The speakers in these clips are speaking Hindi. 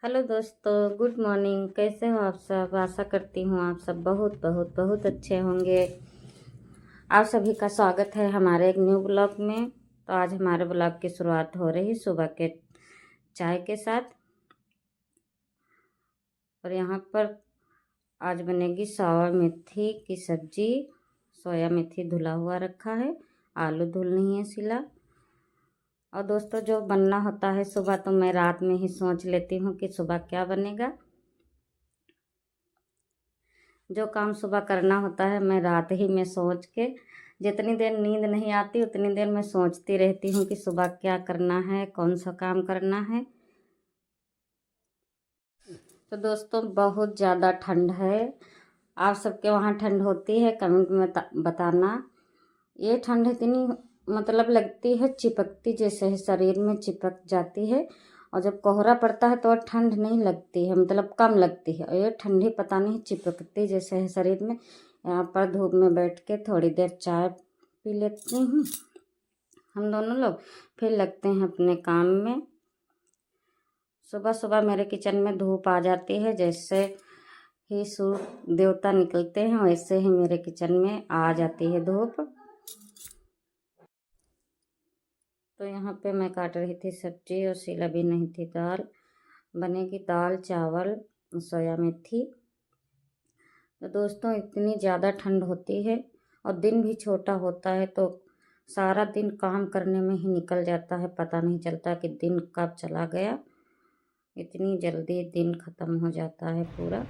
हेलो दोस्तों, गुड मॉर्निंग। कैसे हो आप सब? आशा करती हूँ आप सब बहुत बहुत बहुत अच्छे होंगे। आप सभी का स्वागत है हमारे एक न्यू ब्लॉग में। तो आज हमारे ब्लॉग की शुरुआत हो रही सुबह के चाय के साथ। और यहाँ पर आज बनेगी सोया मेथी की सब्जी। सोया मेथी धुला हुआ रखा है, आलू धुलनी है सिला। और दोस्तों, जो बनना होता है सुबह तो मैं रात में ही सोच लेती हूँ कि सुबह क्या बनेगा। जो काम सुबह करना होता है मैं रात ही में सोच के, जितनी देर नींद नहीं आती उतनी देर मैं सोचती रहती हूँ कि सुबह क्या करना है, कौन सा काम करना है। तो दोस्तों, बहुत ज़्यादा ठंड है। आप सबके वहाँ ठंड होती है? कमेंट में बताना। ये ठंड इतनी मतलब लगती है चिपकती जैसे है, शरीर में चिपक जाती है। और जब कोहरा पड़ता है तो ठंड नहीं लगती है, मतलब कम लगती है। और ये ठंडी पता नहीं चिपकती जैसे है शरीर में। यहाँ पर धूप में बैठ के थोड़ी देर चाय पी लेती हूँ हम दोनों लोग, फिर लगते हैं अपने काम में। सुबह सुबह मेरे किचन में धूप आ जाती है, जैसे ही सूर्य देवता निकलते हैं वैसे ही मेरे किचन में आ जाती है धूप। तो यहाँ पे मैं काट रही थी सब्जी और सिला भी नहीं थी दाल। बनेगी दाल चावल सोया मेथी। तो दोस्तों, इतनी ज़्यादा ठंड होती है और दिन भी छोटा होता है, तो सारा दिन काम करने में ही निकल जाता है, पता नहीं चलता कि दिन कब चला गया। इतनी जल्दी दिन ख़त्म हो जाता है पूरा।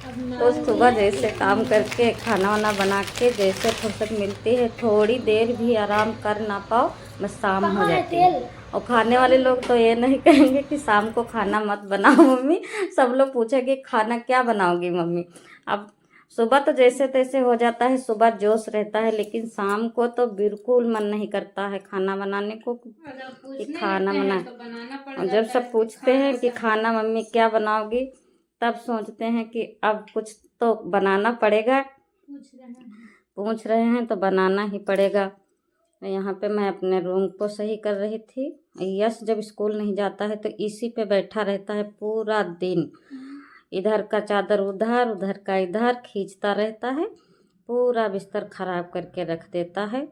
तो सुबह जैसे काम करके खाना वाना बना के जैसे फुर्सत मिलती है, थोड़ी देर भी आराम कर ना पाओ बस शाम हो जाती है। और खाने वाले लोग तो ये नहीं कहेंगे कि शाम को खाना मत बनाओ मम्मी, सब लोग पूछेंगे खाना क्या बनाओगी मम्मी। अब सुबह तो जैसे तैसे हो जाता है, सुबह जोश रहता है, लेकिन शाम को तो बिल्कुल मन नहीं करता है खाना बनाने को कि खाना बना। और जब सब पूछते हैं कि खाना मम्मी क्या बनाओगी, तब सोचते हैं कि अब कुछ तो बनाना पड़ेगा। पूछ रहे हैं तो बनाना ही पड़ेगा। यहाँ पे मैं अपने रूम को सही कर रही थी। यश जब स्कूल नहीं जाता है तो इसी पे बैठा रहता है पूरा दिन। इधर का चादर उधर, उधर का इधर खींचता रहता है, पूरा बिस्तर खराब करके रख देता है।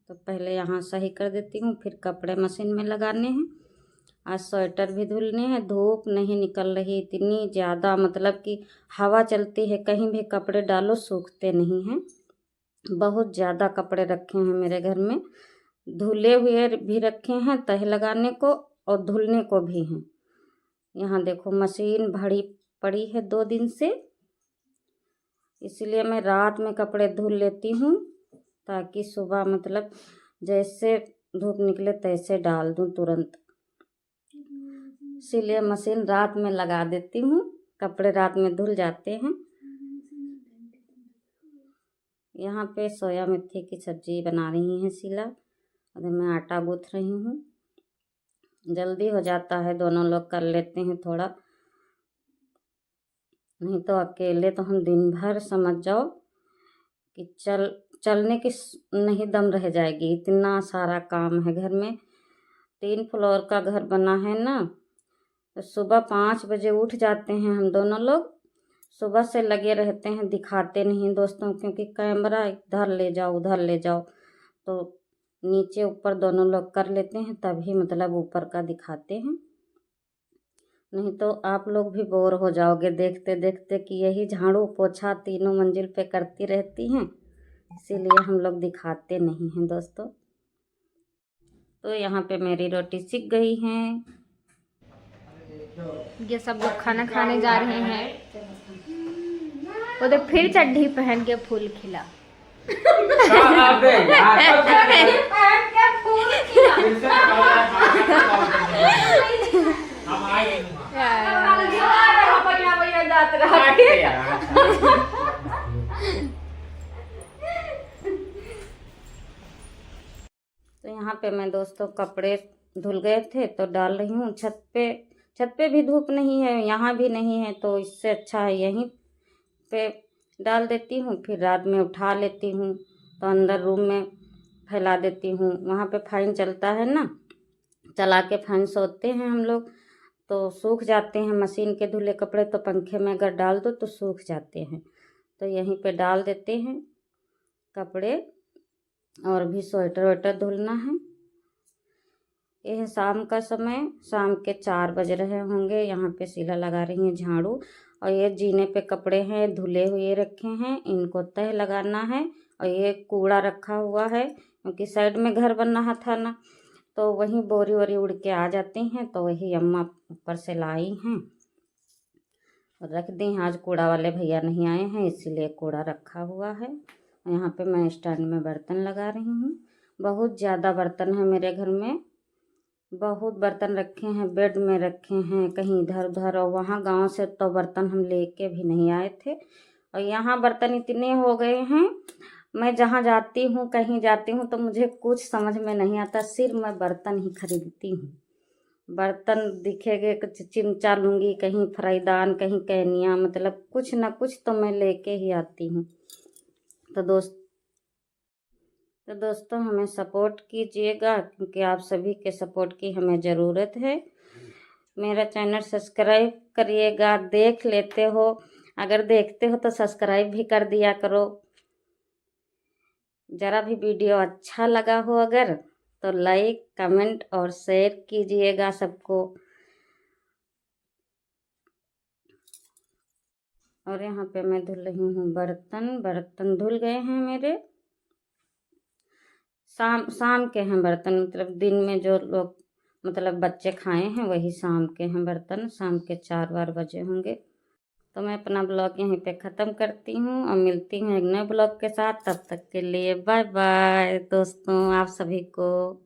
तो पहले यहाँ सही कर देती हूँ, फिर कपड़े मशीन में लगाने हैं। आज स्वेटर भी धुलने हैं। धूप नहीं निकल रही इतनी ज़्यादा, मतलब कि हवा चलती है, कहीं भी कपड़े डालो सूखते नहीं हैं। बहुत ज़्यादा कपड़े रखे हैं मेरे घर में, धुले हुए भी रखे हैं तह लगाने को और धुलने को भी हैं। यहाँ देखो मशीन भरी पड़ी है 2 दिन से, इसलिए मैं रात में कपड़े धुल लेती हूँ ताकि सुबह मतलब जैसे धूप निकले तैसे डाल दूँ तुरंत। इसीलिए मशीन रात में लगा देती हूँ, कपड़े रात में धुल जाते हैं। यहाँ पे सोया मेथी की सब्जी बना रही हैं शीला, और मैं आटा गूँथ रही हूँ। जल्दी हो जाता है, दोनों लोग कर लेते हैं थोड़ा। नहीं तो अकेले तो हम दिन भर समझ जाओ कि चलने की नहीं दम रह जाएगी, इतना सारा काम है घर में। 3 फ्लोर का घर बना है ना, तो सुबह 5 बजे उठ जाते हैं हम दोनों लोग। सुबह से लगे रहते हैं, दिखाते नहीं दोस्तों, क्योंकि कैमरा इधर ले जाओ उधर ले जाओ, तो नीचे ऊपर दोनों लोग कर लेते हैं, तभी मतलब ऊपर का दिखाते हैं। नहीं तो आप लोग भी बोर हो जाओगे देखते देखते कि यही झाड़ू पोछा तीनों मंजिल पे करती रहती हैं, इसीलिए हम लोग दिखाते नहीं हैं दोस्तों। तो यहाँ पे मेरी रोटी सिक गई है। ये सब लोग खाना खाने जा रहे हैं। वो तो फिर चड्ढी पहन के फूल खिला। तो यहाँ पे मैं दोस्तों कपड़े धुल गए थे तो डाल रही हूँ छत पे। छत पे भी धूप नहीं है, यहाँ भी नहीं है, तो इससे अच्छा है यहीं पे डाल देती हूँ, फिर रात में उठा लेती हूँ तो अंदर रूम में फैला देती हूँ। वहाँ पे फैन चलता है ना, चला के फैन सोते हैं हम लोग, तो सूख जाते हैं। मशीन के धुले कपड़े तो पंखे में अगर डाल दो तो सूख जाते हैं, तो यहीं पे डाल देते हैं कपड़े। और भी स्वेटर वेटर धुलना है। यह है शाम का समय, शाम के 4 बज रहे होंगे। यहाँ पे शीला लगा रही है झाड़ू। और ये जीने पे कपड़े हैं धुले हुए रखे हैं, इनको तह लगाना है। और ये कूड़ा रखा हुआ है क्योंकि साइड में घर बन रहा था ना, तो वहीं बोरी वोरी उड़ के आ जाती हैं, तो वही अम्मा ऊपर से लाई हैं और रख दी। आज कूड़ा वाले भैया नहीं आए हैं, इसीलिए कूड़ा रखा हुआ है। यहाँ पे मैं स्टैंड में बर्तन लगा रही हूँ। बहुत ज़्यादा बर्तन है मेरे घर में, बहुत बर्तन रखे हैं, बेड में रखे हैं, कहीं इधर उधर। और वहाँ गांव से तो बर्तन हम लेके भी नहीं आए थे, और यहाँ बर्तन इतने हो गए हैं। मैं जहाँ जाती हूँ, कहीं जाती हूँ, तो मुझे कुछ समझ में नहीं आता, सिर्फ मैं बर्तन ही खरीदती हूँ। बर्तन दिखेगे कुछ चिमचा लूँगी, कहीं फ्राईदान, कहीं कैनिया, मतलब कुछ ना कुछ तो मैं लेके ही आती हूँ। तो दोस्तों हमें सपोर्ट कीजिएगा, क्योंकि आप सभी के सपोर्ट की हमें ज़रूरत है। मेरा चैनल सब्सक्राइब करिएगा। देख लेते हो, अगर देखते हो तो सब्सक्राइब भी कर दिया करो। ज़रा भी वीडियो अच्छा लगा हो अगर, तो लाइक कमेंट और शेयर कीजिएगा सबको। और यहाँ पे मैं धुल रही हूँ बर्तन धुल गए हैं मेरे। शाम के हैं बर्तन, मतलब दिन में जो लोग मतलब बच्चे खाए हैं वही शाम के हैं बर्तन। शाम के 4-4 बजे होंगे। तो मैं अपना ब्लॉग यहीं पे ख़त्म करती हूँ और मिलती हूँ एक नए ब्लॉग के साथ। तब तक के लिए बाय बाय दोस्तों, आप सभी को।